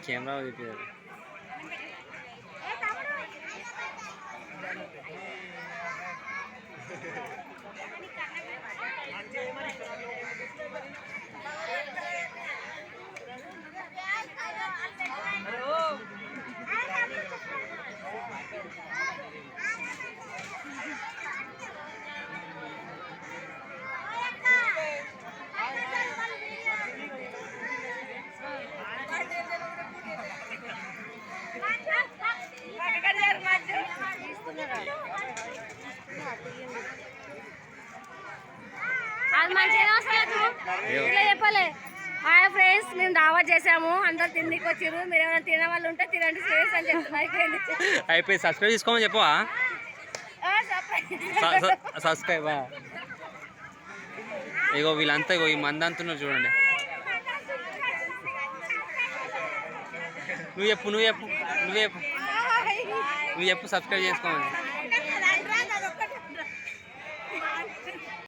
Camera చూపించారు. అది మంచిగా ఇట్లా చెప్పలే. హాయ్ ఫ్రెండ్స్, మేము దావత్ చేసాము, అందరు తిండికి వచ్చారు. మీరు ఏమైనా తినే వాళ్ళు ఉంటే తినండి ఫ్రెండ్స్ అని చెప్తున్నా. అయిపోయి సబ్స్క్రైబ్ చేసుకోమని చెప్పవా? సబ్స్క్రైబ్. ఇగో వీళ్ళంతా ఇగో ఈ మంది అంటున్నారు చూడండి. నువ్వు చెప్పు సబ్స్క్రైబ్ చేసుకోమని.